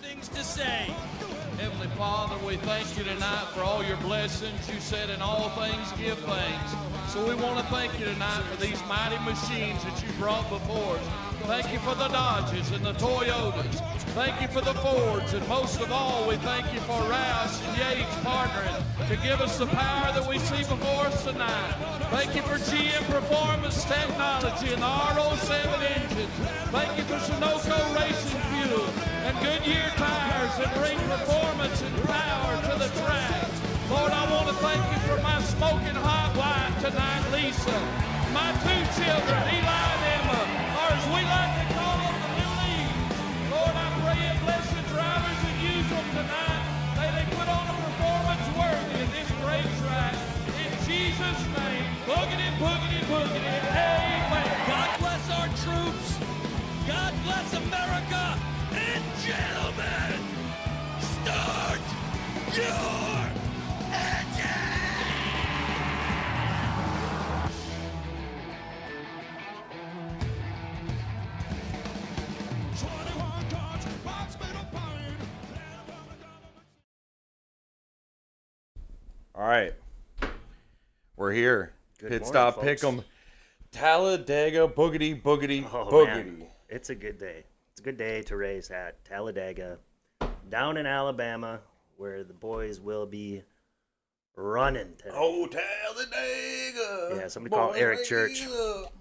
things to say. Heavenly Father, we thank you tonight for all your blessings. You said in all things give thanks. So we want to thank you tonight for these mighty machines that you brought before us. Thank you for the Dodges and the Toyotas. Thank you for the Fords. And most of all, we thank you for Rouse and Yates partnering to give us the power that we see before us tonight. Thank you for GM Performance Technology and the R07 engines. Thank you for Sunoco Racing Fuel and Goodyear tires that bring performance and power to the track. Lord, I want to thank you for my smoking hot wife tonight, Lisa. My two children, Eli and Emma, or as we like to call them, the Billies. Lord, I pray you bless the drivers that use them tonight. May they put on a performance worthy of this great track. In Jesus' name, boogity, boogity, boogity, amen. God bless our troops. God bless America. And gentlemen, start your engine! All right, we're here. Good Pit morning, stop, folks. pick 'em. Talladega, boogity, boogity, Oh, boogity. man. It's a good day. It's a good day to race at Talladega, down in Alabama, where the boys will be running today. Oh, Talladega. Yeah, somebody call Boys, Eric raise Church. up.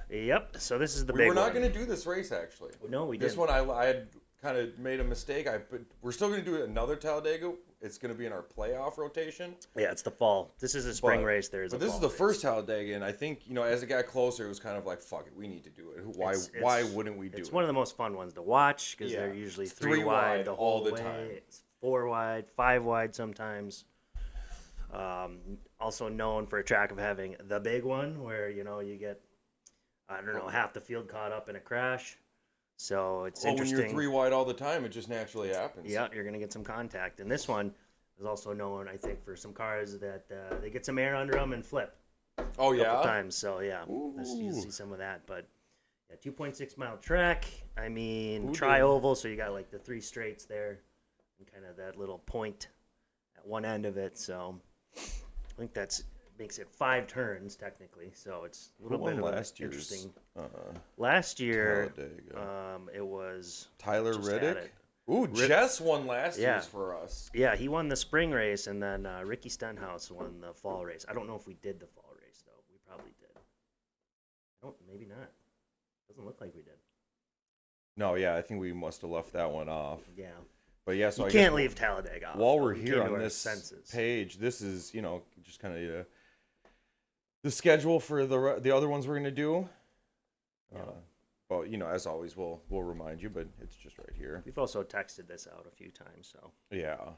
Yep. So this is the We big were not one. going to do this race, actually. No, we This didn't. one, I had kind of made a mistake. But we're still going to do another Talladega. It's going to be in our playoff rotation. Yeah, it's the fall. This is a spring But- race. There's But a this is fall the race. first Talladega, and I think, as it got closer, it was kind of like, fuck it, we need to do it. Why wouldn't we do it? It's one of the most fun ones to watch because Yeah. they're usually It's three wide the whole all the way. time. It's 4 wide, 5 wide sometimes. Also known for a track of having the big one where you get half the field caught up in a crash. So it's When interesting. you're 3 wide all the time, it just naturally happens. Yeah, you're gonna get some contact. And this one is also known, I think, for some cars that they get some air under them and flip. Oh, A yeah? couple times. So yeah, you see some of that. But yeah, 2.6 mile track. I mean, tri-oval, so you got like the 3 straights there, and kind of that little point at one end of it. So I think makes it 5 turns technically. So it's a little bit of last year's interesting. Last year, Talladega? it was Tyler just had Riddick? it. Ooh, Jess won last Yeah. year's for us. Yeah, he won the spring race, and then Ricky Stenhouse won the fall race. I don't know if we did the fall race though. We probably did. Maybe not. Doesn't look like we did. No, yeah, I think we must have left that one off. Yeah. But yeah, so You I can't guess leave Talladega off. while though. we're We here came on to our this senses. page, this is, just kind of the schedule for the other ones we're going to do. Yeah. Well, as always, we'll remind you, but it's just right here. We've also texted this out a few times, so Yeah.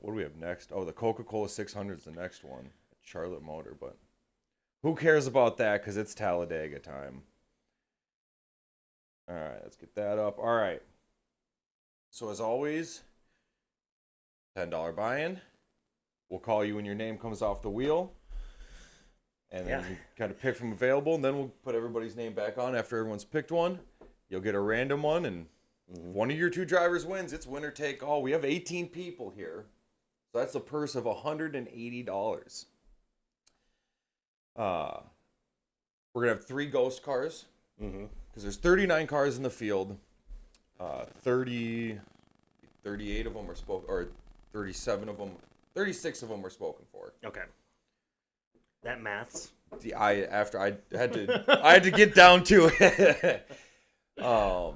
What do we have next? Oh, the Coca-Cola 600 is the next one. Charlotte Motor, but who cares about that because it's Talladega time. All right, let's get that up. All right. So as always, $10 buy-in. We'll call you when your name comes off the wheel. And then you kind of pick from available, and then we'll put everybody's name back on after everyone's picked one. You'll get a random one, and if one of your 2 drivers wins, it's winner take all. We have 18 people here. So that's a purse of $180. We're going to have 3 ghost cars. Because there's 39 cars in the field. 38 of them are spoken, or 37 of them, 36 of them are spoken for. okay. That maths. I had to get down to it. So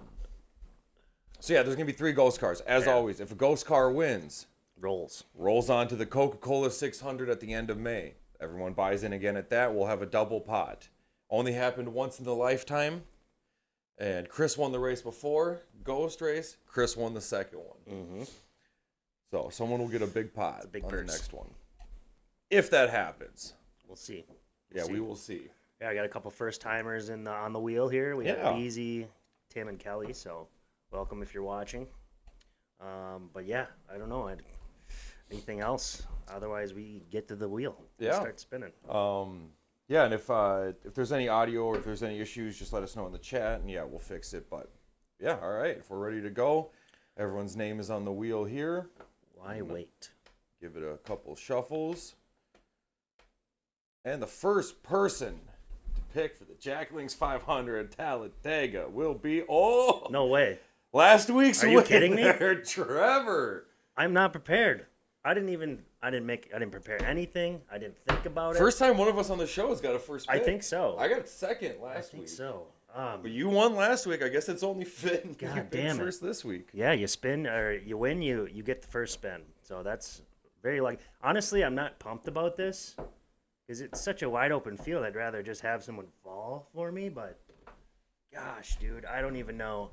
yeah, there's gonna be 3 ghost cars. As always, if a ghost car wins, rolls on to the Coca-Cola 600 at the end of May. Everyone buys in again at that. We'll have a double pot. Only happened once in the lifetime. And Chris won the race before, ghost race. Chris won the second one. So someone will get a big pot on the next one. If that happens. We'll see. We will see. Yeah, I got a couple first timers on the wheel here. We have Easy, Tim, and Kelly. So welcome if you're watching. But yeah, I don't know. Anything else? Otherwise, we get to the wheel. And start spinning. Yeah, and if there's any audio or if there's any issues, just let us know in the chat, and we'll fix it. But yeah, all right, if we're ready to go. Everyone's name is on the wheel here. Why wait? Give it a couple shuffles. And the first person to pick for the Jack Links 500 Talladega will be No way. last week's Are you kidding me? winner, Trevor. I'm not prepared. I didn't prepare anything. I didn't think about it. First time one of us on the show has got a first pick. I think so. I got second I last think week. so. But you won last week. I guess it's only fitting. God you picked damn it. first this week. Yeah, you spin or you win, you get the first spin. So that's very lucky. Honestly, I'm not pumped about this because it's such a wide open field. I'd rather just have someone fall for me. But gosh, dude, I don't even know.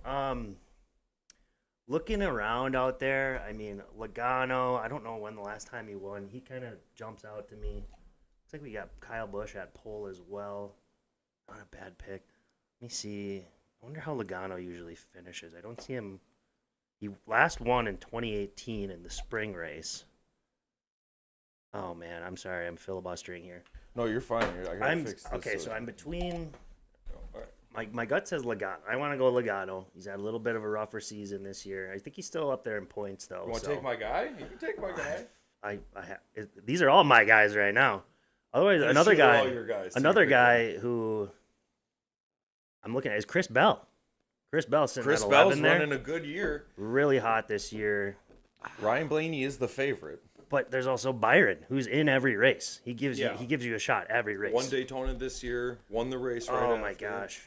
Looking around out there, I mean, Logano, I don't know when the last time he won. He kind of jumps out to me. Looks like we got Kyle Busch at pole as well. Not a bad pick. Let me see. I wonder how Logano usually finishes. I don't see him. He last won in 2018 in the spring race. Oh, man, I'm sorry. I'm filibustering here. No, you're fine. I gotta fix this. Okay, so I'm between. All right. My gut says Logano. I want to go Logano. He's had a little bit of a rougher season this year. I think he's still up there in points, though. You want to take my guy? You can take my guy. These are all my guys right now. Otherwise, Let's another shoot all guy, your guys. another guy who I'm looking at is Chris Bell. Chris Bell sitting Chris at Bell's 11 there. running a good year. Really hot this year. Ryan Blaney is the favorite. But there's also Byron, who's in every race. He gives Yeah. you a shot every race. Won Daytona this year. Won the race right Oh my after. gosh.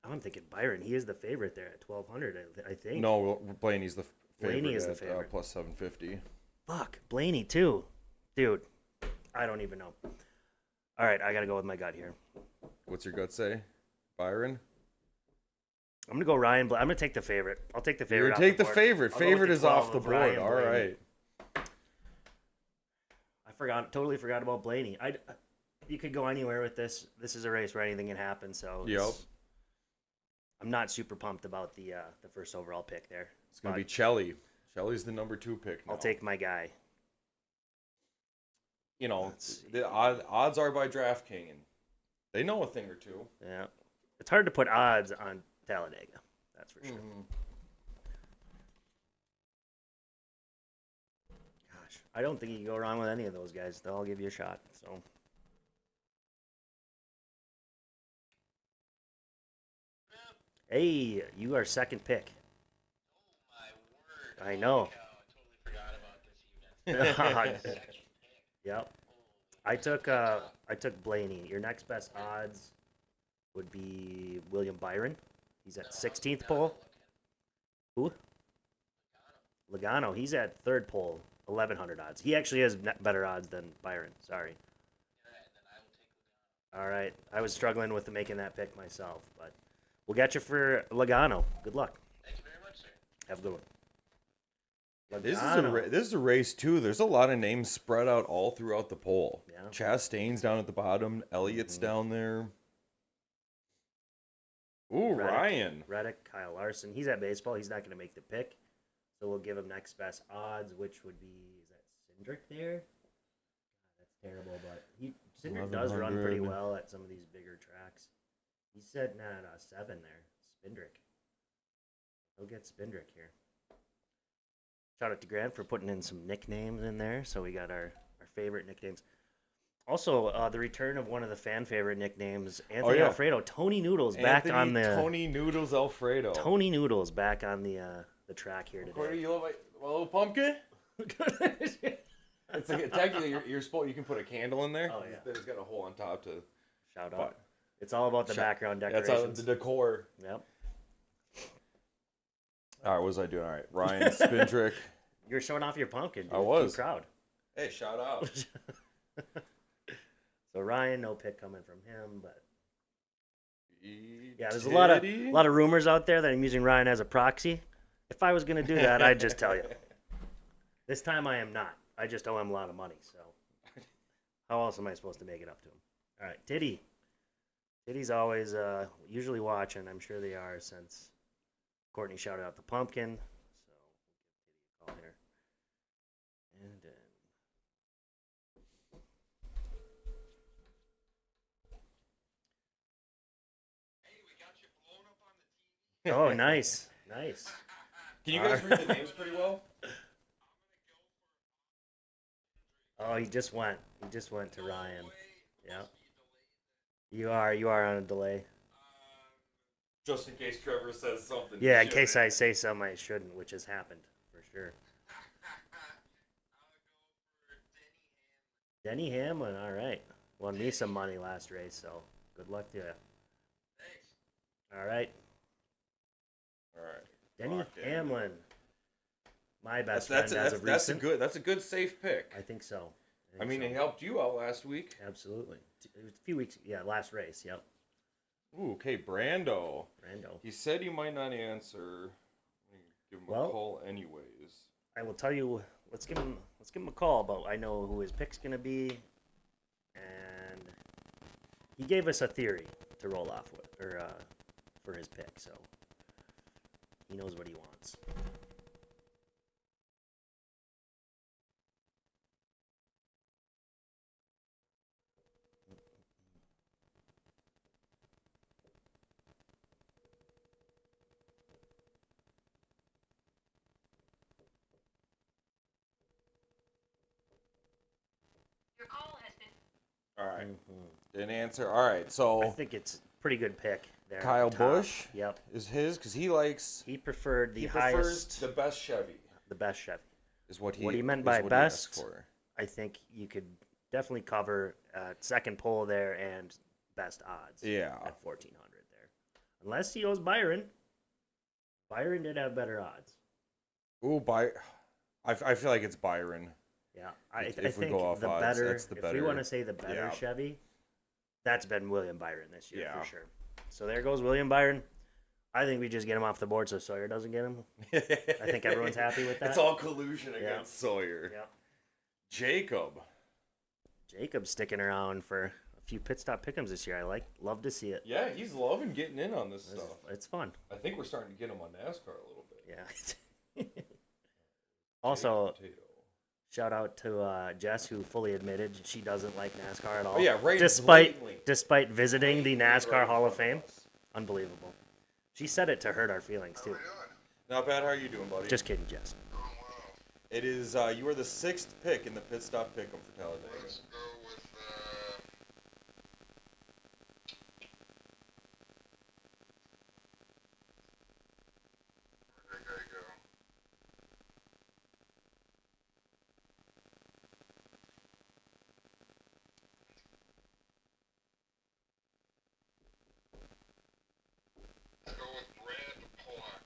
I'm thinking Byron. He is the favorite there at 1200, I think. No, Blaney's the favorite. Blaney is the at, favorite. plus 750. Fuck, Blaney too. Dude, I don't even know. All right, I got to go with my gut here. What's your gut say? Byron? I'm going to go Ryan. I'm going to take the favorite. I'll take the favorite. You're off take the board. favorite. I'll go with Favorite the is 12 off the of board. Ryan All Blaney. right. Totally forgot about Blaney. You could go anywhere with this. This is a race where anything can happen. So Yep. I'm not super pumped about the first overall pick there. It's going to be Chelly. Chelly's the number 2 pick now. I'll take my guy. You know, Let's see. the odds are by DraftKings, and they know a thing or two. Yeah, it's hard to put odds on Talladega. That's for sure. Mm-hmm. Gosh, I don't think you can go wrong with any of those guys. They'll all give you a shot. So. Hey, you are second pick. Oh, my word. I know. Holy cow, I totally forgot about this even. Yep. I took Blaney. Your next best odds would be William Byron. He's at 16th pole. Who? Logano. He's at third pole, 1,100 odds. He actually has better odds than Byron. Sorry. Alright, then I will take Logano. All right. I was struggling with making that pick myself, but we'll get you for Logano. Good luck. Thank you very much, sir. Have a good one. This is a race too. There's a lot of names spread out all throughout the poll. Yeah. Chastain's down at the bottom. Elliott's down there. Ooh, Reddick. Ryan. Reddick, Kyle Larson. He's at baseball. He's not going to make the pick. So we'll give him next best odds, which would be, is that Cindric there? God, that's terrible, but Cindric does run pretty 1100. well at some of these bigger tracks. He's sitting at 7 there. Spindrick. He'll get Spindrick here. Shout out to Grant for putting in some nicknames in there. So we got our favorite nicknames. Also, the return of one of the fan favorite nicknames, Anthony yeah. Alfredo. Tony Noodles back on the Tony Noodles Alfredo. Tony Noodles back on the track here Corey, today. you love my little pumpkin? It's like technically you're supposed you can put a candle in there. Oh, yeah. Then it's got a hole on top to. Shout out. But- It's all about the background That's decorations. the decor. Yep. All right, what was I doing? All right, Ryan Spindrick. You're showing off your pumpkin. Dude. I was. Too proud. Hey, shout out. So Ryan, no pick coming from him, but yeah, there's a lot of rumors out there that I'm using Ryan as a proxy. If I was gonna do that, I'd just tell you. This time I am not. I just owe him a lot of money, so how else am I supposed to make it up to him? All right, Titty. Titty's always usually watching. I'm sure they are since Courtney shouted out the pumpkin. So we'll give Titty a call here. And then. Hey, we got you blown up on the TV. Oh, nice. Nice. Can you guys read the names pretty well? Oh, he just went. He just went to Ryan. Yep. You are on a delay. Just in case Trevor says something. Yeah, in case I say something I shouldn't, which has happened for sure. Denny Hamlin, all right. Won me some money last race, so good luck to you. All right. All right. Denny Locked in. Hamlin. My best friend as of that's a recent. that's a good safe pick. I think so. I mean, he helped you out last week. Absolutely. It was a few weeks. Yeah, last race. Yep. Ooh, okay, Brando. Brando. He said he might not answer. Give him a call anyways. I will tell you. Let's give him a call. But I know who his pick's gonna be, and he gave us a theory to roll off with, or for his pick. So he knows what he wants. All right. Didn't answer. All right, so I think it's a pretty good pick there. at Kyle the top. Busch Yep. is his because he likes He preferred the he highest, prefers the best Chevy. the best Chevy. Is what he What he meant is by what he asked best, for. I think you could definitely cover second pole there and best odds. Yeah. At 1,400 there. Unless he goes Byron. Byron did have better odds. Ooh, I feel like it's Byron. Yeah. If I we think go off the odds, better, that's the if better. we want to say the better Yeah. Chevy, that's been William Byron this year Yeah. for sure. So there goes William Byron. I think we just get him off the board so Sawyer doesn't get him. I think everyone's happy with that. It's all collusion against Sawyer. Yeah. Jacob. Jacob's sticking around for a few pit stop pick'ems this year. Love to see it. Yeah, he's loving getting in on this stuff. It's fun. I think we're starting to get him on NASCAR a little bit. Yeah. Also, Potato. shout out to Jess, who fully admitted she doesn't like NASCAR at all. Oh yeah, right. Despite visiting the NASCAR Right Hall of in front Fame. us. Unbelievable. She said it to hurt our feelings too. Not bad. How are you doing, buddy? Just kidding, Jess. It is. You were the 6th pick in the pit stop pick'em for Talladega. Let's go with, where'd that guy go? Let's go with Brad Pollock.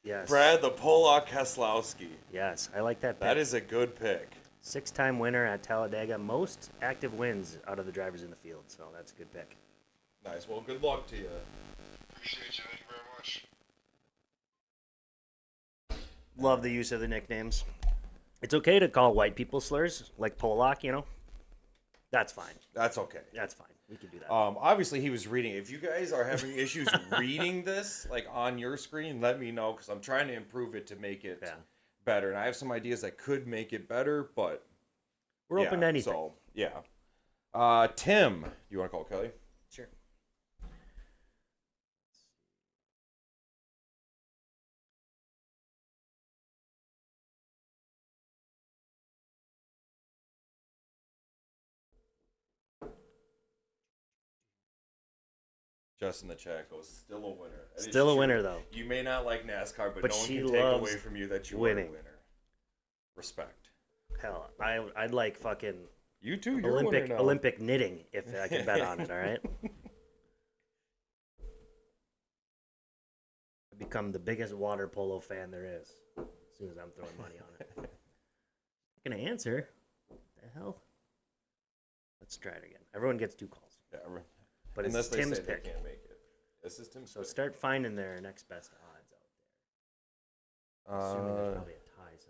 Yes. Brad the Pollock Keselowski. Yes, I like that pick. That is a good pick. 6-time winner at Talladega. Most active wins out of the drivers in the field, so that's a good pick. Nice. Well, good luck to you. Appreciate you. Thank you very much. Love the use of the nicknames. It's okay to call white people slurs, like Pollock, you know? That's fine. That's okay. That's fine. We can do that. Obviously he was reading. If you guys are having issues reading this, like on your screen, let me know because I'm trying to improve it to make it better. And I have some ideas that could make it better, but We're open to anything. So yeah. Tim, you want to call Kelly? Sure. Just in the chat goes, still a winner. That is Still a true. winner, though. You may not like NASCAR, but But no one she can take loves away from you that you winning. are a winner. Respect. Hell, I'd like fucking You too. You're a winner now. Olympic knitting if I could bet on it. All right. I become the biggest water polo fan there is as soon as I'm throwing money on it. Not gonna answer. What the hell? Let's try it again. Everyone gets 2 calls. Yeah, But unless it's they Tim's say pick. they can't make it. This is Tim's So pick. start finding their next best odds out there. Assuming there's probably a tie somewhere.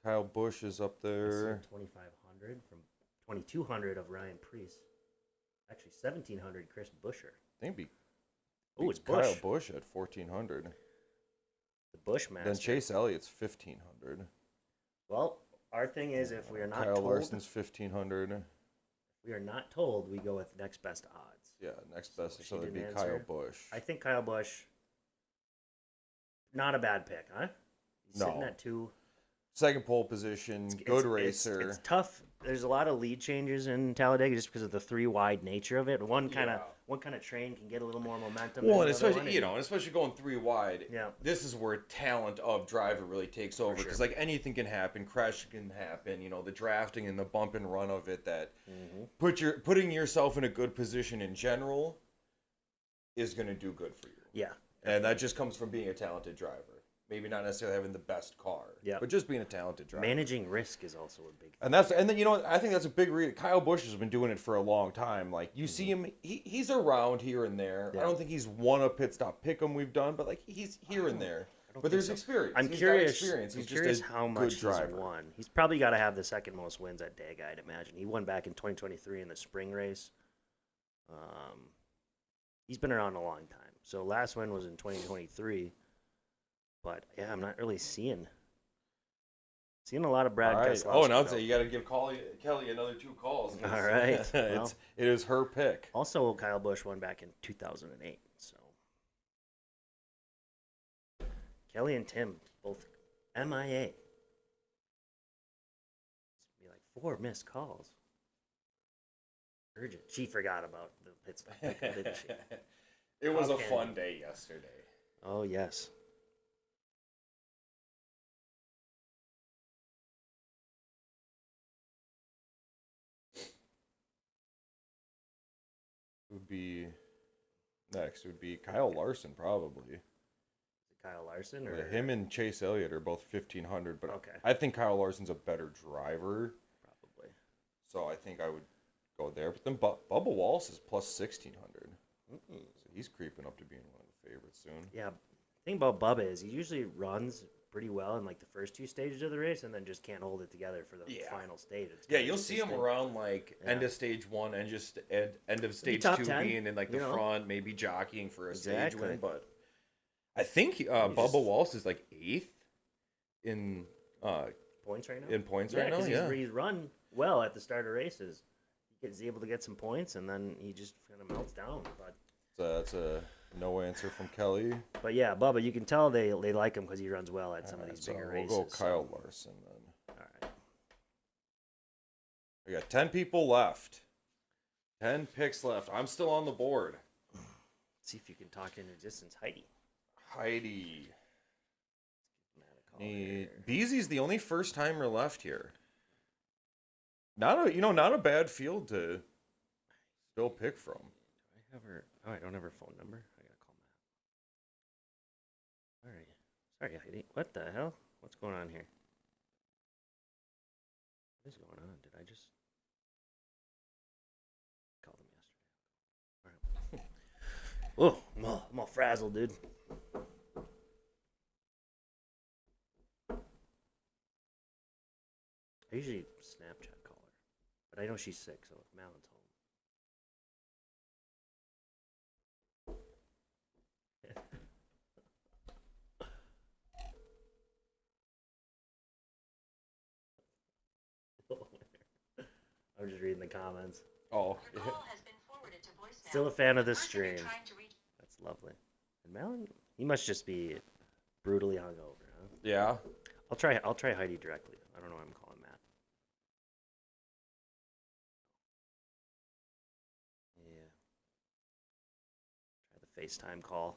Kyle Busch is up I there. see 2,500 from 2,200 of Ryan Priest. Actually, 1,700 Chris Buescher. I think it'd be Oh, it's Kyle Busch. Busch at 1,400. The Bushmaster. Then Chase Elliott's 1,500. Well, our thing is if we are not Kyle told, Larson's 1,500. we are not told, we go with next best odds. Yeah, next best. she So it'd be didn't Kyle answer. Busch. I think Kyle Busch, not a bad pick, huh? He's sitting No. at 2. Second pole position, good racer. It's tough. There's a lot of lead changes in Talladega just because of the 3 wide nature of it. One kind of train can get a little more momentum. Well, than and the other especially one, especially going 3 wide. Yeah. This is where talent of driver really takes over because like anything can happen, crash can happen. The drafting and the bump and run of it that putting yourself in a good position in general is going to do good for you. Yeah. And that just comes from being a talented driver. Maybe not necessarily having the best car, but just being a talented driver. Managing risk is also a big thing. And then I think that's a big reason. Kyle Busch has been doing it for a long time. Like you see him, he's around here and there. Yeah. I don't think he's won a pit stop pick 'em we've done, but like he's here and there. But there's experience. I'm He's curious. got experience. He's I'm curious just a how good much driver. he's won. He's probably got to have the second most wins at Dega, I'd imagine. He won back in 2023 in the spring race. He's been around a long time. So last win was in 2023. But yeah, I'm not really seeing a lot of Brad All right. Keselowski. Oh, now though. you got to give Kelly another 2 calls. All right. Well. It is her pick. Also, Kyle Busch won back in 2008. So Kelly and Tim both MIA. It's be like 4 missed calls. Urgent. She forgot about the pit stop, didn't she? It was How a can fun you? day yesterday. Oh yes. Next would be Kyle Larson probably. Kyle Larson or Him and Chase Elliott are both 1,500, but Okay. I think Kyle Larson's a better driver, probably. so I think I would go there. But then Bubba Wallace is plus 1,600, so he's creeping up to being one of the favorites soon. Yeah. The thing about Bubba is he usually runs pretty well in like the first 2 stages of the race and then just can't hold it together for the final stage. It's Yeah, kinda you'll see him consistent. around like end Yeah. of stage 1 and just end of stage top 2 10, being in like the you know? front, maybe jockeying for a Exactly. stage win. But I think Bubba Wallace is like 8th in Points right now? points Yeah, right now. 'cause Yeah, he's run well at the start of races. He's able to get some points, and then he just kind of melts down. that's a no answer from Kelly. But yeah, Bubba, you can tell they like him because he runs well at some of these So bigger we'll races. go Kyle Larson then. All right. We got 10 people left. 10 picks left. I'm still on the board. Let's see if you can talk into existence, Heidi. Heidi. Give Matt a call here. Beezy's the only first timer left here. Not a bad field to still pick from. Do I have her? Oh, I don't have her phone number. I gotta call Matt. All right. Sorry, Heidi. What the hell? What's going on here? What is going on? Did I just call them yesterday? All right. Oh, I'm all frazzled, dude. I usually Snapchat call her, but I know she's sick, so if Malin's home. I'm just reading the comments. Oh, Your call has been forwarded to voicemail. Still a fan of The this person you're stream. trying to reach- That's lovely. And Malin, he must just be brutally hungover, huh? yeah. I'll try Heidi directly. I don't know why I'm calling Matt. Yeah. Try the FaceTime call.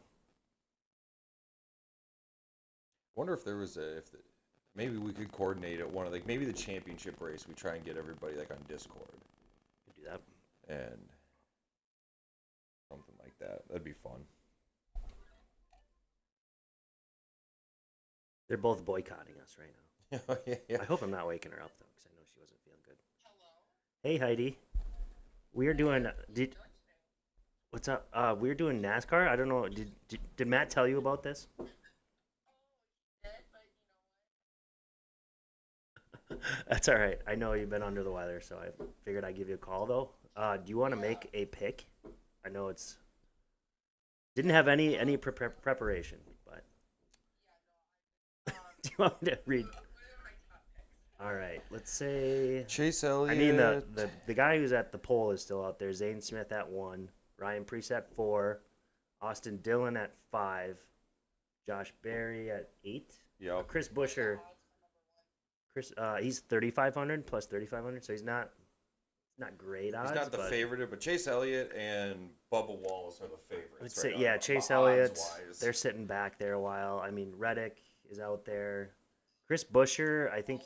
Wonder if there was maybe we could coordinate at one of maybe the championship race. We try and get everybody like on Discord Could do that. and something like that. That'd be fun. They're both boycotting us right now. yeah. I hope I'm not waking her up though, because I know she wasn't feeling good. Hey Heidi, we're doing. What's up? We're doing NASCAR. I don't know. Did Matt tell you about this? That's all right. I know you've been under the weather, so I figured I'd give you a call though. Do you want to make a pick? I know it's didn't have any preparation, but do you want me to read? All right, let's say. Chase Elliott. I mean, the guy who's at the pole is still out there. Zane Smith at 1, Ryan Preece at 4, Austin Dillon at 5, Josh Berry at 8. Yep. Chris Buescher. He's 3,500 plus 3,500, so he's not great odds. He's not the but favorite, but Chase Elliott and Bubba Wallace are the favorites. I'd right say, now, yeah, Chase odds Elliott. wise. They're sitting back there a while. I mean, Reddick is out there. Chris Buescher, I think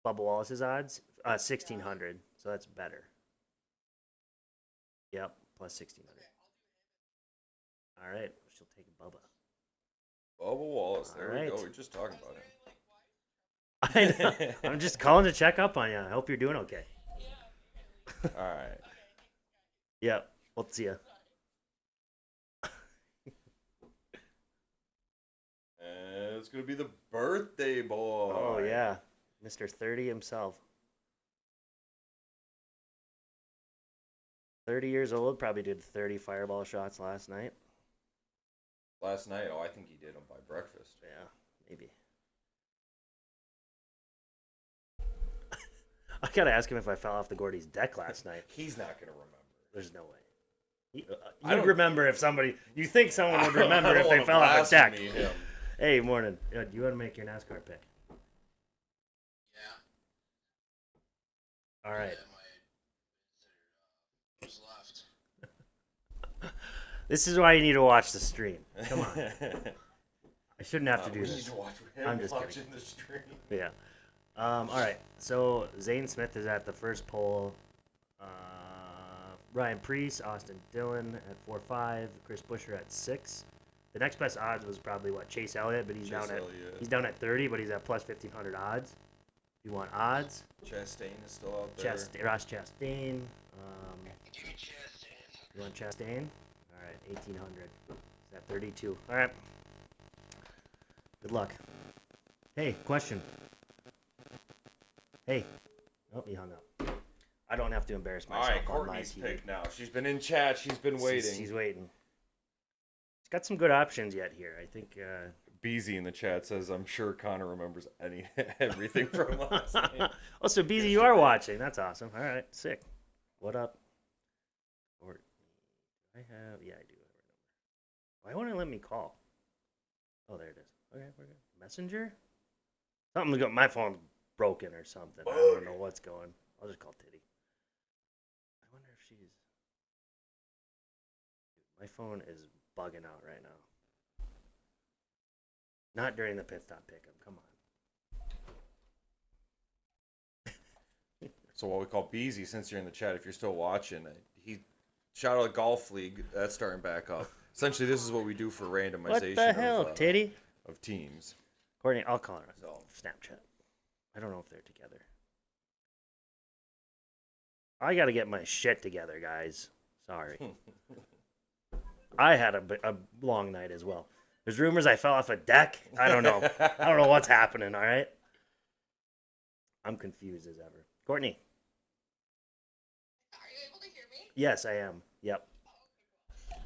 Bubba Wallace's odds 1,600, so that's better. Yep, plus 1,600. All right, she'll take Bubba. Bubba Wallace. There All we right. go. We're just talking about him. I know. I'm just calling to check up on you. I hope you're doing okay. All right. Yep, we'll see you. And it's going to be the birthday boy. Oh, yeah. Mr. 30 himself. 30 years old, probably did 30 fireball shots last night. Last night, I think he did them by breakfast. Yeah, maybe. I gotta ask him if I fell off the Gordy's deck last night. He's not going to remember. There's no way. I You'd don't- remember if somebody... You think someone would remember I don't if they wanna fell off a deck. blaspheme him. Hey, morning. Do you want to make your NASCAR pick? Yeah. All right. Yeah, who's left? This is why you need to watch the stream. Come on. I shouldn't have to do we this. need to watch him I'm just watching kidding. the stream. Yeah. All right. So Zane Smith is at the first pole. Ryan Preece, Austin Dillon at 4-5. Chris Buescher at 6. The next best odds was probably Chase Elliott, but he's Chase down at Elliott. 30, but he's at plus 1,500 odds. If you want odds, Chastain is still out there. Ross Chastain. Give me Chastain. You want Chastain? All right, 1,800. Is at 32. All right. Good luck. Hey, question. Hey. Oh, he hung up. I don't have to embarrass All myself right, on my Courtney's TV. pick now. She's been in chat. She's been waiting. She's waiting. She's got some good options yet here. I think. Beezy in the chat says, "I'm sure Connor remembers everything from last night." Oh, so BZ, you are watching. That's awesome. All right, sick. What up? Or I have. Yeah, I do have her number. Why won't it let me call? Oh, there it is. Okay, we're good. Messenger? Something's got my phone's broken or something. I don't know what's going. I'll just call Titty. I wonder if she's. My phone is bugging out right now. Not during the pit stop pickup. Come on. So what we call Beezy, since you're in the chat, if you're still watching, he shout out Golf League. That's starting back up. Essentially, this is what we do for randomization. What the hell, Titty? Of teams. Courtney, I'll call her on Snapchat. I don't know if they're together. I got to get my shit together, guys. Sorry. I had a long night as well. There's rumors I fell off a deck. I don't know. I don't know what's happening, all right? I'm confused as ever. Courtney. Are you able to hear me? Yes, I am. Yep. I'm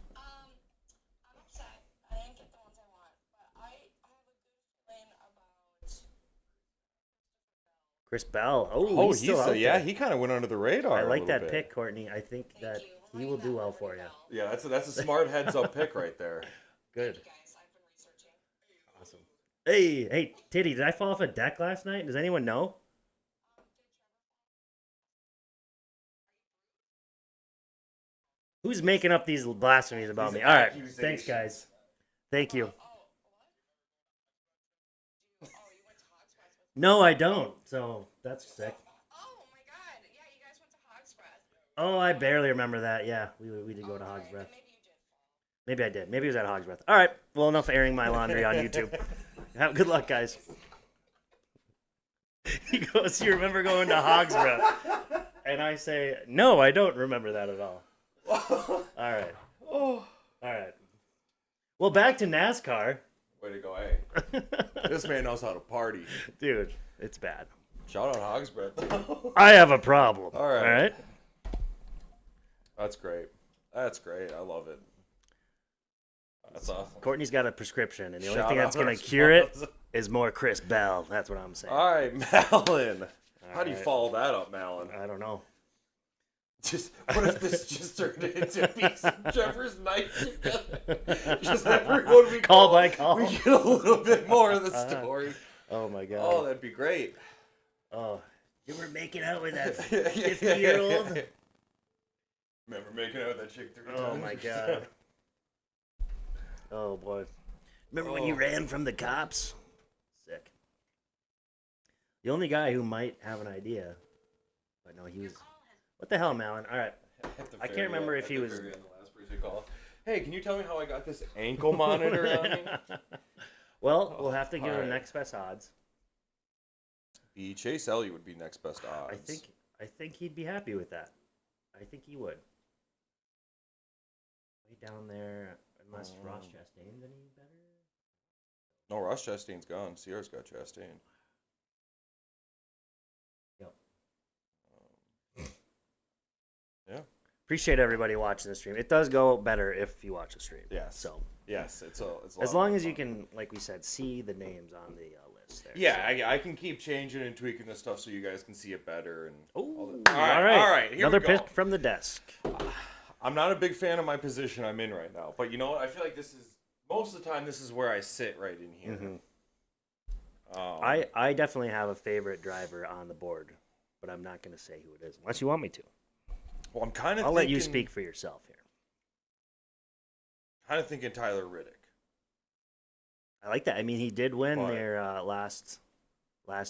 upset. I didn't get the ones I want, but I have a good feeling about Chris Bell. Oh, Oh, he's still out yeah, there. he kind of went under the radar. I a like little that bit. pick, Courtney. I think that he will do well for you. Yeah, that's a smart heads up pick right there. Good. you guys. I've been researching. Awesome. Hey, Titty, did I fall off a deck last night? Does anyone know? Who's making up these blasphemies about These me? All right. accusations. Thanks, guys. Thank you. Oh, what? You went to Hog's Breath with me. No, I don't. So that's sick. Oh my God! Yeah, you guys went to Hog's Breath. Oh, I barely remember that. Yeah, we did go to Hog's Okay, Breath. then maybe you did fall. Maybe I did. Maybe it was at Hog's Breath. All right. Well, enough airing my laundry on YouTube. Have good luck, guys. He goes, "You remember going to Hog's Breath?" And I say, "No, I don't remember that at all." All right. Oh, All right. Well, back to NASCAR. way to go, hey! This man knows how to party. Dude, it's bad. Shout out Hog's Breath. I have a problem. All right. All right. That's great. That's great. I love it. That's awesome. Courtney's got a prescription, and the only Shout thing that's out going our to cure it sponsor. is more Chris Bell. That's what I'm saying. All right, Malin. How do you right. follow that up, Malin? I don't know. Just what if this just turned into Beast and Trevor's night together? Just everyone we Call by call. we get a little bit more of the story. Oh my god. Oh, that'd be great. Oh, you were making out with that 50-year-old? Remember making out with that chick 3 Oh times? my god. Oh boy. Remember when you ran from the cops? Sick. The only guy who might have an idea, but no, he was. What the hell, Malin? All right. I can't remember if he was. Hey, can you tell me how I got this ankle monitor on me? Well, we'll have to give him Alright. next best odds. The Chase Elliott would be next best odds. I think he'd be happy with that. I think he would. Way down there, unless Ross Chastain's any better. No, Ross Chastain's gone. Sierra's got Chastain. Yep. Yeah. Appreciate everybody watching the stream. It does go better if you watch the stream. Yes. So Yes, it's a as lot long more as you fun. can, like we said, see the names on the list there. Yeah, I can keep changing and tweaking the stuff so you guys can see it better and all Ooh, that. All right. Here Another we go. pick from the desk. I'm not a big fan of my position I'm in right now, but you know what? I feel like this is most of the time. This is where I sit right in here. Mm-hmm. I definitely have a favorite driver on the board, but I'm not going to say who it is unless you want me to. Well, I'm kind of. I'll let you speak for yourself here. Kind of thinking Tyler Riddick. I like that. I mean, he did win But- their last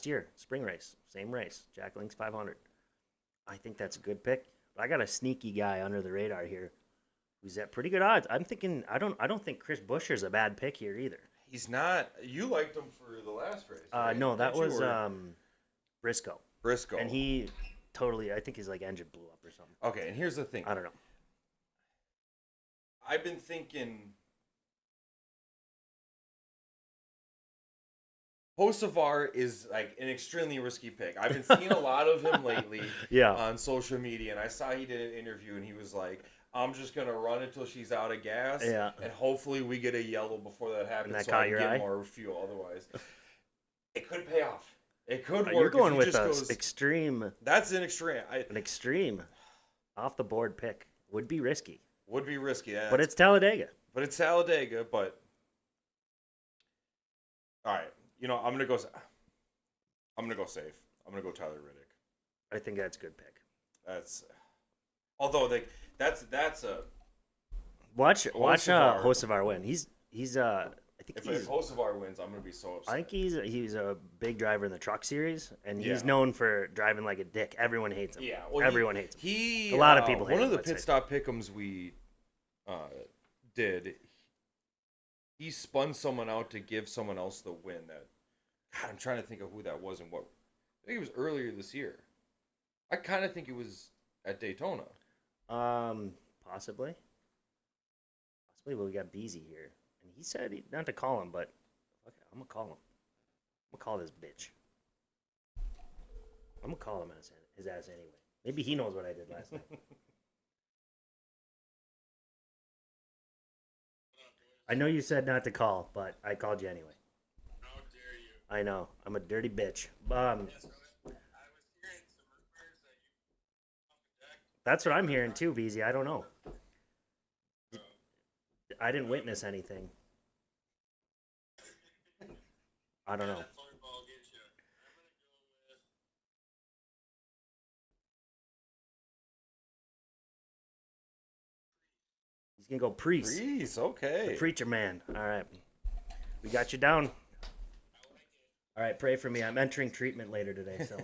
year spring race, same race, Jack Link's 500. I think that's a good pick. But I got a sneaky guy under the radar here, who's at pretty good odds. I'm thinking I don't think Chris Buescher's a bad pick here either. He's not. You liked him for the last race. Right? No, that Didn't you, was or Briscoe, Briscoe. and he totally. I think his like engine blew up or something. Okay, and here's the thing. I don't know. I've been thinking. Hocevar is like an extremely risky pick. I've been seeing a lot of him lately Yeah. on social media, and I saw he did an interview, and he was like, "I'm just gonna run until she's out of gas, Yeah. and hopefully we get a yellow before that happens, that so caught I can your get eye? more fuel. Otherwise, it could pay off. It could work. You're if going he with just an goes, extreme, That's an extreme. off the board pick. Would be risky, Would be risky, yeah, but it's Talladega. But it's Talladega, but all right. You know, I'm gonna go safe. I'm gonna go Tyler Riddick. I think that's a good pick. That's although that's a Watch Hocevar. Hocevar win. He's I think if he's Hocevar wins, I'm gonna be so upset. I think he's a big driver in the truck series, and he's Yeah. known for driving like a dick. Everyone hates him. Yeah, well, everyone hates him. He A lot of people hate one him, of the let's pit say. stop pick'ems we did. He spun someone out to give someone else the win. That God, I'm trying to think of who that was and what. I think it was earlier this year. I kind of think it was at Daytona. Possibly. But we got Beezy here, and he said not to call him, but okay, I'm gonna call him. I'm gonna call this bitch. I'm gonna call him his ass anyway. Maybe he knows what I did last night. I know you said not to call, but I called you anyway. How dare you? I know. I'm a dirty bitch. I was hearing some rumors that you off the deck. That's what I'm hearing too, Beezy. I don't know. I didn't witness anything. I don't know. That phone ball gets you. I'm gonna go with. He's gonna go priest. Reese, The okay. preacher man. All right. We got you down. All right, pray for me. I'm entering treatment later today, so.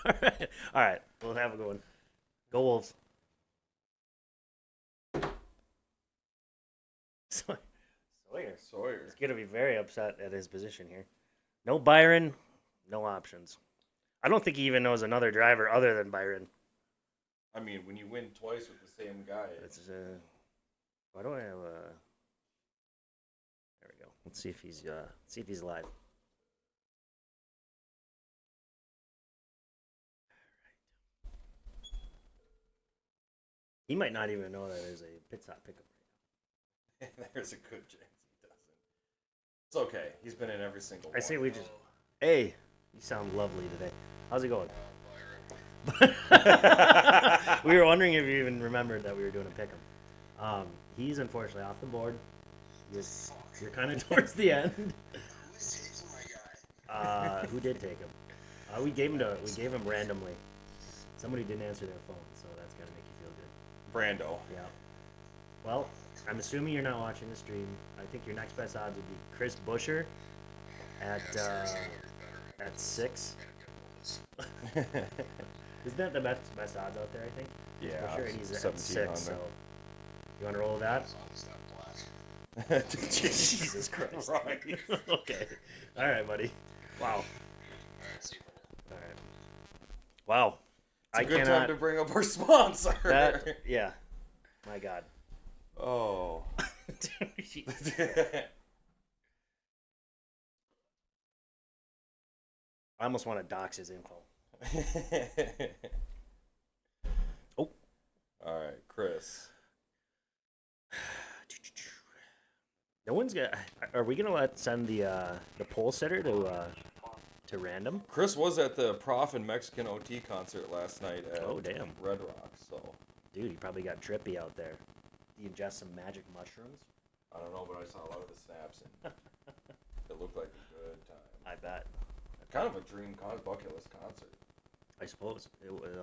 All right. All right. We'll have a good one. Go Wolves. Sawyer. Sawyer. He's going to be very upset at his position here. No Byron, no options. I don't think he even knows another driver other than Byron. I mean, when you win twice with the same guy, It's, why do I have a... There we go. Let's see if he's live. He might not even know that there's a pit stop pickup. there's a good chance he doesn't. It's okay. He's been in every single one. I say we just... Hey, you sound lovely today. How's it going? We were wondering if you even remembered that we were doing a pick'em. He's unfortunately off the board. You're kind of towards the end. Who's taking my guy? Who did take him? We gave him randomly. Somebody didn't answer their phone, so that's gotta make you feel good. Brando. Yeah. Well, I'm assuming you're not watching the stream. I think your next best odds would be Chris Buescher at 6. Isn't that the best odds out there? I think. Chris Yeah, Buescher, and he's at 1700. 6. So you want to roll with that? As long as it's not black. Jesus Christ. Right. Okay. All right, buddy. Wow. All right, see you later. All right. Wow. It's a good time to bring up our sponsor. That, yeah. My God. Oh. I almost want to dox his info. Oh. All right, Chris. No one's gonna. Are we gonna send the pole sitter to random? Chris was at the Prof and Mexican OT concert last night at Oh, damn. Red Rocks, so Dude, he probably got trippy out there. Did he ingest some magic mushrooms? I don't know, but I saw a lot of the snaps and it looked like a good time. I bet. Kind of a dream bucket list concert. I suppose it was.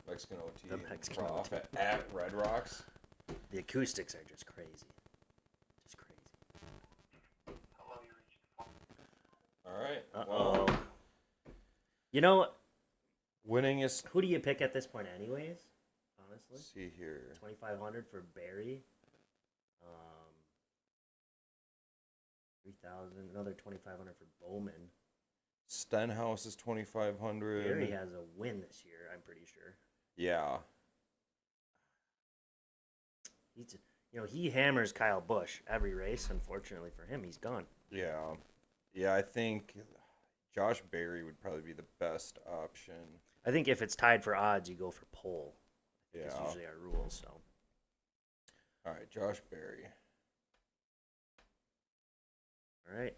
Mexican OT. The and Mexican Prof OT. at Red Rocks. The acoustics are just crazy. Just crazy. Hello, you reached. All right. Uh-oh. Well, You know, winningest. who do you pick at this point, anyways? Honestly, Let's see here. 2,500 for Barry. 3,000. Another 2,500 for Bowman. Stenhouse is 2,500. Barry has a win this year. I'm pretty sure. Yeah. He's, he hammers Kyle Busch every race. Unfortunately for him, he's gone. Yeah. Yeah, I think Josh Berry would probably be the best option. I think if it's tied for odds, you go for pole. Yeah. That's usually our rules. So. All right, Josh Berry. All right.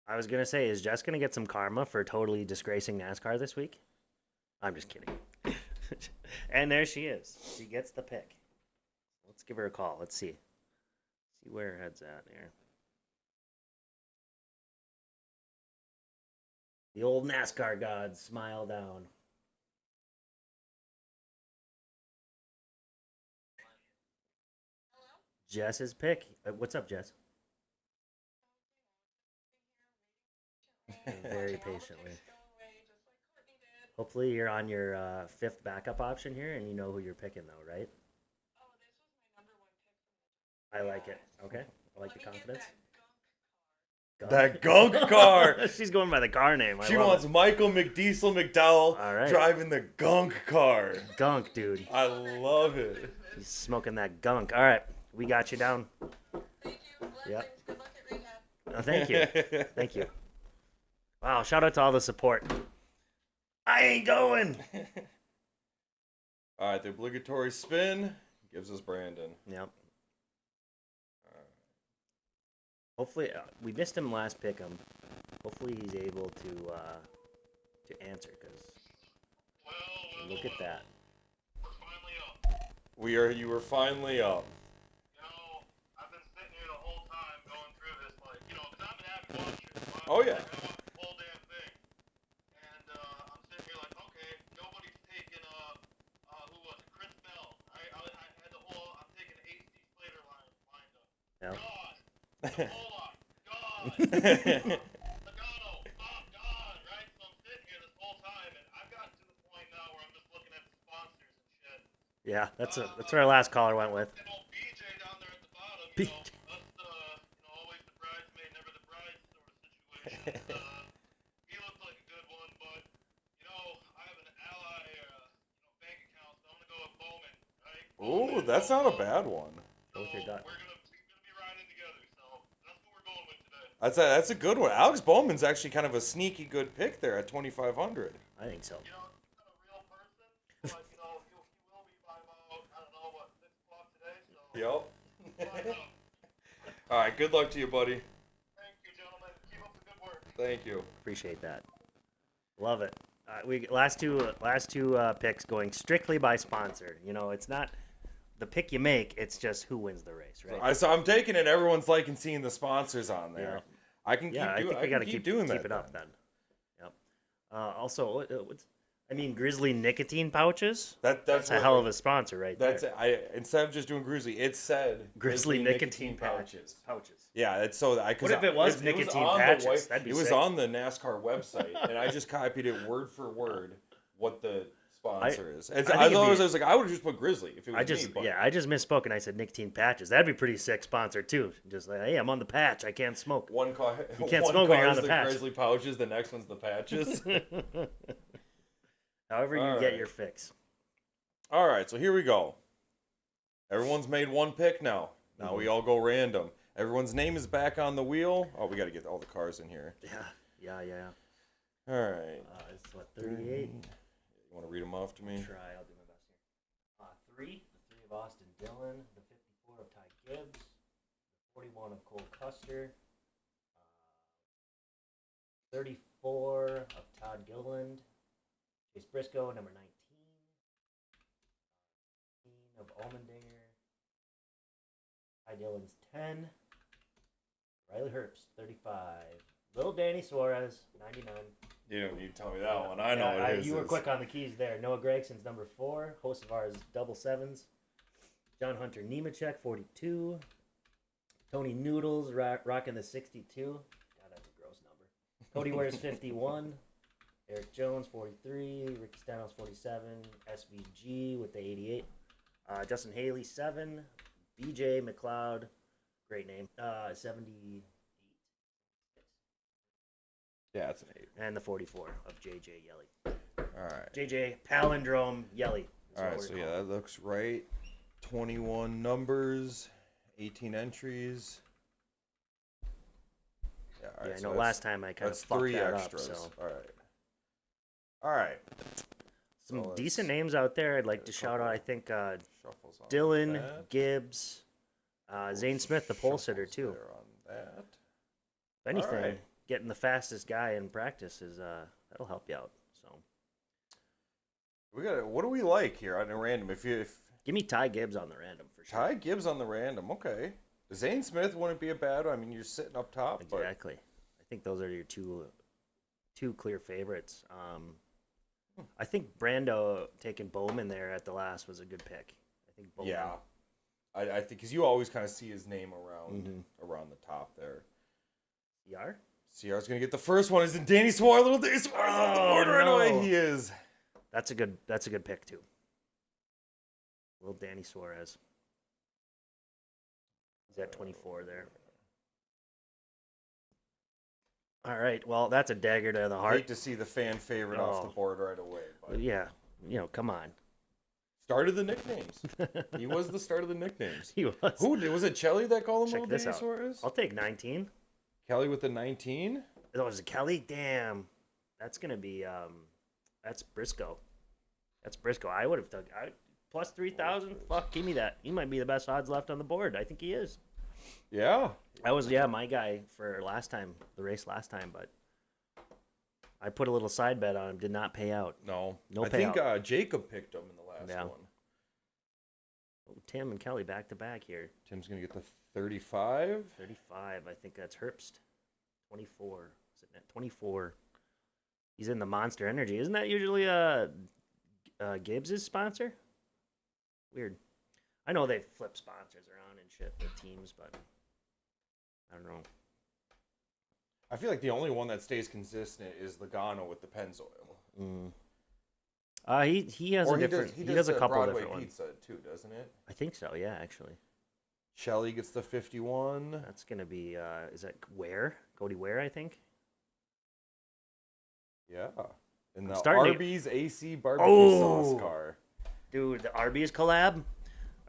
I was gonna say, is Jess gonna get some karma for totally disgracing NASCAR this week? I'm just kidding. And there she is. She gets the pick. Let's give her a call. Let's see. See where her head's at here. The old NASCAR gods smile down. Jess's pick. What's up, Jess? Very patiently. Hopefully you're on your 5th backup option here, and you know who you're picking, though, right? Oh, this was my number 1 pick. I like it. Okay, I like the confidence. That gunk car. She's going by the car name. She wants Michael McDiesel McDowell All right. driving the gunk car. Gunk, dude. I love it. He's smoking that gunk. All right, we got you down. Thank you. Yep. Good luck at rehab. Oh, thank you. Thank you. Wow, shout out to all the support. I ain't going. All right, the obligatory spin gives us Brandon. Yep. Hopefully, we missed him last pick him. Hopefully, he's able to answer, because look at that. We're finally up. You were finally up. I've been sitting here the whole time going through this, because I'm an avid watcher. Oh, yeah. I watch the whole damn thing. And I'm sitting here like, okay, nobody's taking, who was it? Chris Bell. I had the whole, I'm taking the AC Slater lined up. Yep. God. The whole lot. God. Logano. God. Right? So I'm sitting here this whole time, and I've gotten to the point now where I'm just looking at the sponsors and shit. Yeah, that's what our last caller went with. And old BJ down there at the bottom, BJ. us, always the bridesmaid, never the bride sort of situation. He looked like a good one, but, I have an ally, bank account, so I'm going to go with Bowman, right? Ooh, that's not a bad one. Go with your gut. We're gonna be riding together, so that's what we're going with today. That's a good one. Alex Bowman's actually kind of a sneaky good pick there at 2,500. I think so. He's not a real person, but, he will be by about, I don't know, 6 o'clock today, so. Yep. Find out. All right, good luck to you, buddy. Thank you, gentlemen. Keep up the good work. Thank you. Appreciate that. Love it. We last two picks going strictly by sponsor. You know, it's not the pick you make; it's just who wins the race, right? So I'm taking it. Everyone's liking seeing the sponsors on there. Yeah. I can Yeah, keep doing. I think we got to keep doing that. Keep it up then. Yep. Also, Grizzly nicotine pouches. That's a hell of a sponsor, right That's there. it. Instead of just doing Grizzly, it said Grizzly nicotine pouches. Yeah, it's so that What if it was nicotine patches? That'd be It was sick. on the NASCAR website, and I just copied it word for word what the sponsor is. I was like, I would have just put Grizzly if it was me. But I just misspoke and I said nicotine patches. That'd be pretty sick sponsor too. Just like, hey, I'm on the patch. I can't smoke. One car, You can't one smoke when you're car's on the patch. Grizzly pouches. The next one's the patches. However you All get right. your fix. All right, so here we go. Everyone's made one pick now. Now we all go random. Everyone's name is back on the wheel. Oh, we got to get all the cars in here. Yeah. All right. It's what 38. You want to read them off to me? Try. I'll do my best here. 3. The 3 of Austin Dillon. The 54 of Ty Gibbs. The 41 of Cole Custer. 34 of Todd Gilliland. Chase Briscoe, number 19. 19 of Allmendinger. Ty Dillon's 10. Riley Herbst, 35. Little Danny Suarez, 99. You don't need to tell me that one. I know it is. You were quick on the keys there. Noah Gregson's number 4. Hocevar's double 7s. John Hunter Nemechek, 42. Tony Noodles rocking the 62. God, that's a gross number. Cody Ware's 51. Eric Jones, 43. Ricky Stenhouse, 47. SVG with the 88. Justin Haley, 7. BJ McLeod, great name, 78. Yeah, it's an 8. And the 44 of JJ Yelly. All right. JJ Palindrome Yelly. All right, so yeah, that looks right. 21 numbers, 18 entries. Yeah, all right, Yeah, I so know that's- last time I kind of That's fucked 3 that extras. up. So All right. All right. some So decent let's names out there. I'd like get to a shout out. couple I think Shuffles on Dylan that. Gibbs, Zane Smith, the pole sitter Shuffles too. there on that. If anything, right. getting the fastest guy in practice is that'll help you out. So We got. What do we like here on a random? If give me Ty Gibbs on the random for sure. Ty Gibbs on the random, okay. Zane Smith wouldn't be a bad one. I mean, you're sitting up top, Exactly. I think those are your two clear favorites. I think Brando taking Bowman there at the last was a good pick. I think but Bowman. yeah, I think because you always kind of see his name around Mm-hmm. around the top there. CR? CR's gonna get the first one. Is it Danny Suarez? Little Danny Suarez off the board right away. no. He is. That's a good pick too. Little Danny Suarez. He's at 24 there. All right. Well, that's a dagger to the I heart. hate to see the fan favorite off the Oh. board right away. But Yeah. Come on. started the nicknames. He was the start of the nicknames. He was. Who was it? Kelly that called him Check Little this Danny out. Suarez? I'll take 19. Kelly with the 19. Oh, is it Kelly? Damn. That's going to be, that's Briscoe. That's Briscoe. I would have took, plus 3,000. Fuck, give me that. He might be the best odds left on the board. I think he is. Yeah. That was, my guy for the race last time, but I put a little side bet on him. Did not pay out. No. No I think payout. Jacob picked him in the last Yeah. one. Oh, Tim and Kelly back to back here. Tim's gonna get the 35. 35. I think that's Herbst. 24. Sitting at 24. He's in the Monster Energy. Isn't that usually Gibbs' sponsor? Weird. I know they flip sponsors around and shit with teams, but I don't know. I feel like the only one that stays consistent is Logano with the Pennzoil. He has Or a different. He does a the couple Broadway different ones. pizza too, doesn't it? I think so. Yeah, actually, Shelly gets the 51. that's gonna be. Is that Ware? Cody Ware, I think. Yeah. And the starting to- Arby's AC barbecue sauce Oh! car. Dude, the Arby's collab.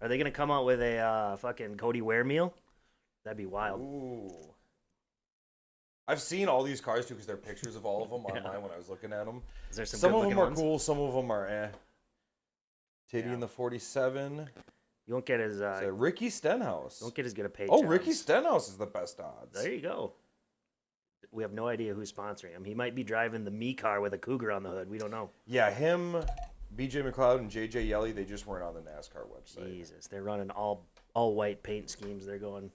Are they gonna come out with a fucking Cody Ware meal? That'd be wild. Ooh. I've seen all these cars too because there are pictures of all of them online when I was looking at them. Is there some Some of good-looking them are ones? cool, some of them are eh. Titty Yeah. in the 47. You won't get as So Ricky Stenhouse. don't get as good a paycheck. Oh, Ricky Stenhouse is the best odds. There you go. we have no idea who's sponsoring him. He might be driving the me car with a Cougar on the hood. We don't know. Yeah, him, BJ McLeod, and JJ Yelly, they just weren't on the NASCAR website. Jesus, they're running all white paint schemes. They're going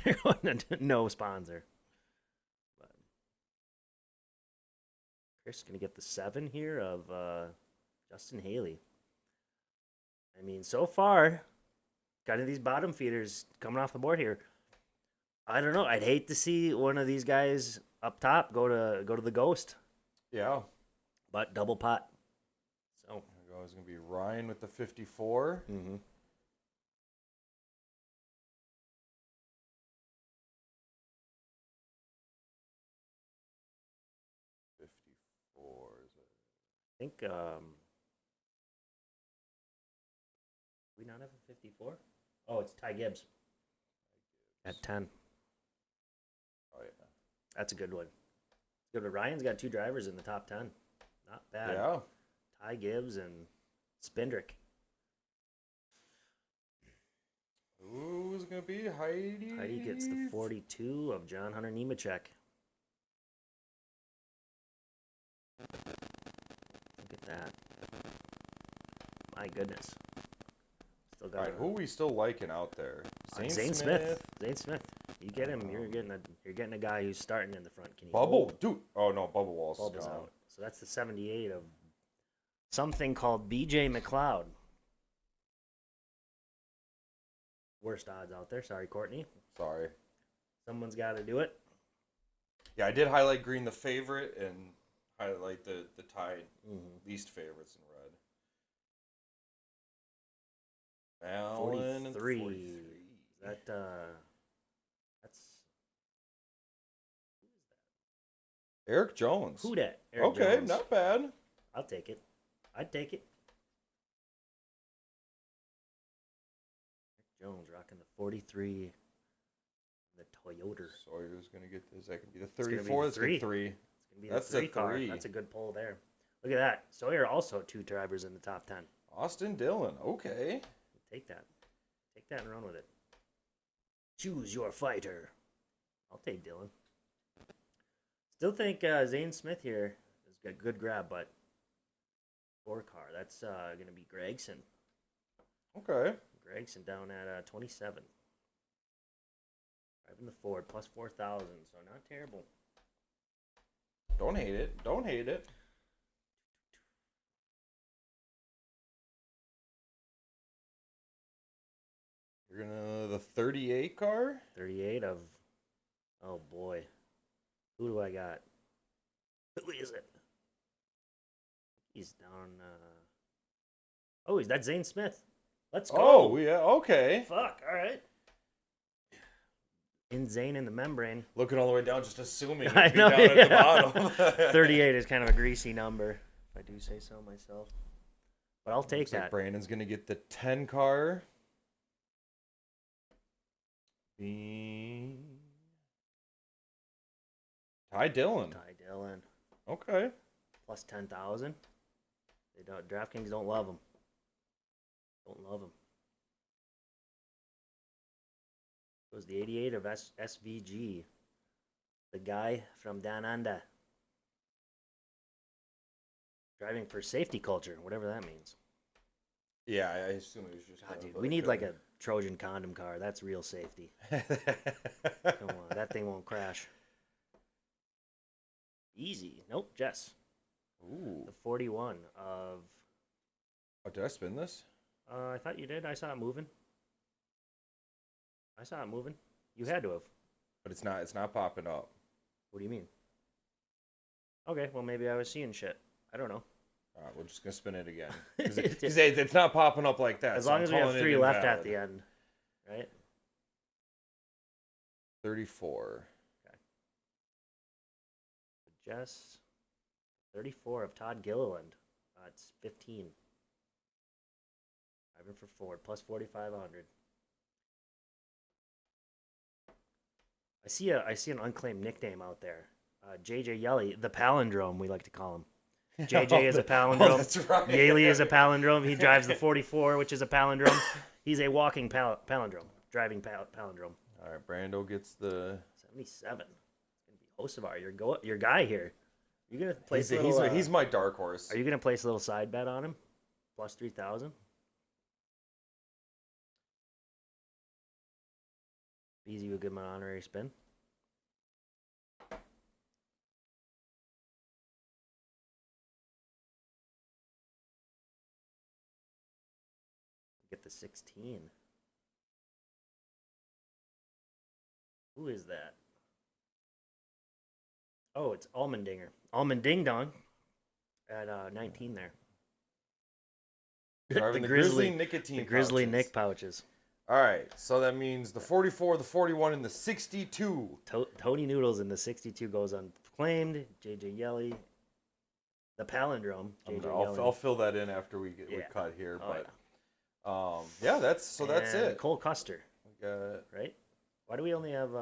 to no sponsor. But Chris is going to get the 7 here of Justin Haley. I mean, so far, kind of these bottom feeders coming off the board here. I don't know. I'd hate to see one of these guys up top go to the Ghost, Yeah. but double pot. So It's going to be Ryan with the 54. mm-hmm. 54 is it? I think we not have a 54. Oh, it's Ty Gibbs at 10. Oh, yeah. That's a good one. Good one. Ryan's got 2 drivers in the top 10. Not bad. Yeah. Ty Gibbs and Spindrick. Who's going to be Heidi? Heidi gets the 42 of John Hunter Nemechek. Look at that. My goodness. Still got All right, who are we still liking out there? Zane Smith. Zane Smith. You get him, you're getting a guy who's starting in the front. Can you Bubble. Dude. Oh, no, Bubble Walls. Bubbles out. So that's the 78 of something called BJ McLeod. Worst odds out there. Sorry, Courtney. Sorry. Someone's got to do it. Yeah, I did highlight green the favorite and highlight the tied least favorites in red. Allen 43. 43. That's Eric Jones. who dat? Eric Okay, Jones. not bad. I'll take it. I'd take it. Eric Jones rocking the 43. The Toyota. Sawyer's going to get this. That could be the gonna be 34. the That's going to be 3. It's gonna be That's the 3 the car. 3. That's a good pull there. Look at that. Sawyer also 2 drivers in the top 10. Austin Dillon. Okay. Take that. Take that and run with it. Choose your fighter. I'll take Dylan. Still think Zane Smith here is a good grab, but 4 car. That's going to be Gregson. Okay. Gregson down at 27. Driving the Ford plus 4,000, so not terrible. Don't hate it. Don't hate it. You're going to the 38 car? 38 of, oh boy. Who do I got? Who is it? He's down, oh, that's Zane Smith. Let's go. Oh, yeah. Okay. Fuck, all right. In Zane in the membrane. Looking all the way down, just assuming it'd I be know, down at the yeah. bottom. 38 is kind of a greasy number, if I do say so myself. But I'll take Looks like that. Brandon's going to get the 10 car. The Ty Dillon. Ty Dillon. Okay. Plus 10,000. They don't. DraftKings don't love him. Don't love him. It was the 88 of SVG. The guy from Down Under. Driving for safety culture, whatever that means. Yeah, I assume it was just. God, dude, we need like a Trojan condom car. That's real safety. Come on, that thing won't crash. Easy. Nope, Jess. Ooh. The 41 of... Oh, did I spin this? I thought you did. I saw it moving. You had to have. But it's not. It's not popping up. What do you mean? Okay, well, maybe I was seeing shit. I don't know. All right, we're just gonna spin it again. Because it's not popping up like that. As so long I'm as we have calling it 3 left at invalid. the end. Right? 34. Jess. 34 of Todd Gilliland. It's 15. Driving for Ford. Plus 4,500. I see an unclaimed nickname out there. JJ Yelly, the palindrome, we like to call him. JJ is a palindrome. Oh, that's right. Yaley is a palindrome. He drives the 44, which is a palindrome. He's a walking palindrome, driving palindrome. All right, Brando gets the 77. It's gonna be Hocevar, your guy here. You gonna place a little, he's my dark horse. Are you gonna place a little side bet on him? Plus 3,000. Easy, you a good honorary spin. Get the 16. Who is that? Oh, it's Almondinger. Almond Ding Dong at 19 there. The Grizzly nicotine The Grizzly pouches. Nick pouches. All right, so that means the 44, the 41, and the 62. Tony Noodles in the 62 goes unclaimed. JJ Yelly. The palindrome. JJ Yelly. I'll fill that in after we cut here. Oh, but yeah, that's it. Cole Custer. We got Right? Why do we only have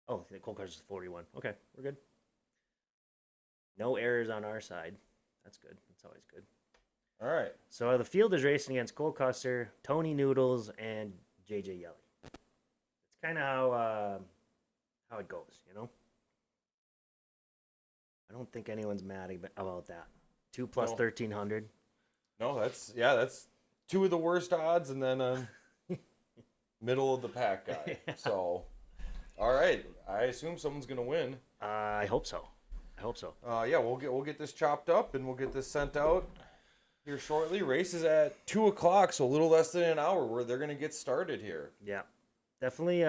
Oh, Cole Custer's 41. Okay, we're good. No errors on our side. That's good. That's always good. all right. So the field is racing against Cole Custer, Tony Noodles, and JJ Yelly. It's kind of how it goes, you know. I don't think anyone's mad about that. 2 plus No. 1,300. No, that's two of the worst odds, and then middle of the pack guy. Yeah. So, all right. I assume someone's gonna win. I hope so. Yeah, we'll get this chopped up and we'll get this sent out here shortly. Race is at 2:00, so a little less than an hour where they're gonna get started here. Yeah, definitely.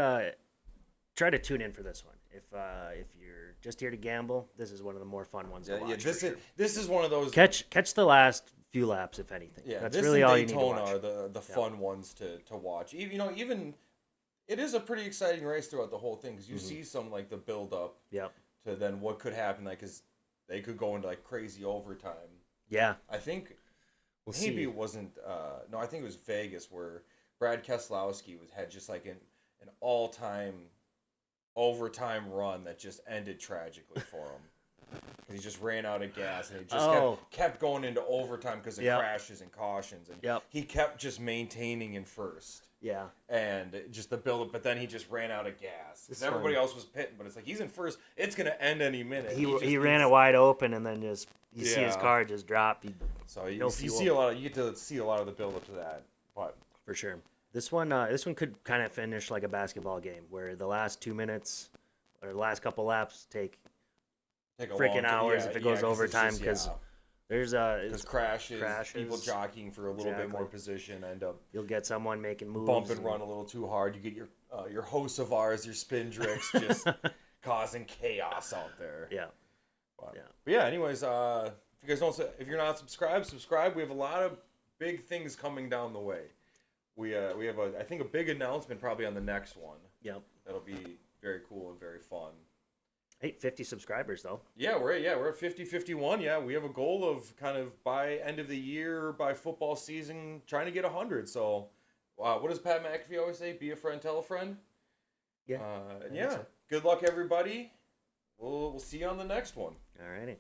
Try to tune in for this one. If you're just here to gamble, this is one of the more fun ones to watch. This is one of those. Catch the last few laps, if anything. Yeah, that's this really and all you need to Daytona watch. are the fun ones to watch. Even it is a pretty exciting race throughout the whole thing because you see some like the build up. Yep. To then what could happen, like, because they could go into like crazy overtime. Yeah. I think We'll maybe see. it wasn't. No, I think it was Vegas where Brad Keselowski had just like an all-time overtime run that just ended tragically for him. He just ran out of gas and he just kept going into overtime because of crashes and cautions, and he kept just maintaining in first. Yeah. And just the build-up, but then he just ran out of gas. Because everybody else was pitting, but it's like he's in first. It's going to end any minute. He ran it wide open, and then just you see his car just drop. So you see a lot. You get to see a lot of the build-up to that, but for sure. This one could kind of finish like a basketball game, where the last 2 minutes or the last couple laps take freaking hours if it goes overtime because. There's because crashes, people jockeying for a little bit more position, end up. You'll get someone making moves, bump and run a little too hard. You get your Hosevars, your Spindrix, just causing chaos out there. Yeah, but yeah. Anyways, if you guys don't, if you're not subscribe. We have a lot of big things coming down the way. We have I think a big announcement probably on the next one. Yep, that'll be very cool and very fun. 50 subscribers though. Yeah, we're at 50, 51. Yeah, we have a goal of kind of by end of the year, by football season, trying to get 100. So, what does Pat McAfee always say? Be a friend, tell a friend. Yeah. So. Good luck, everybody. We'll see you on the next one. All righty.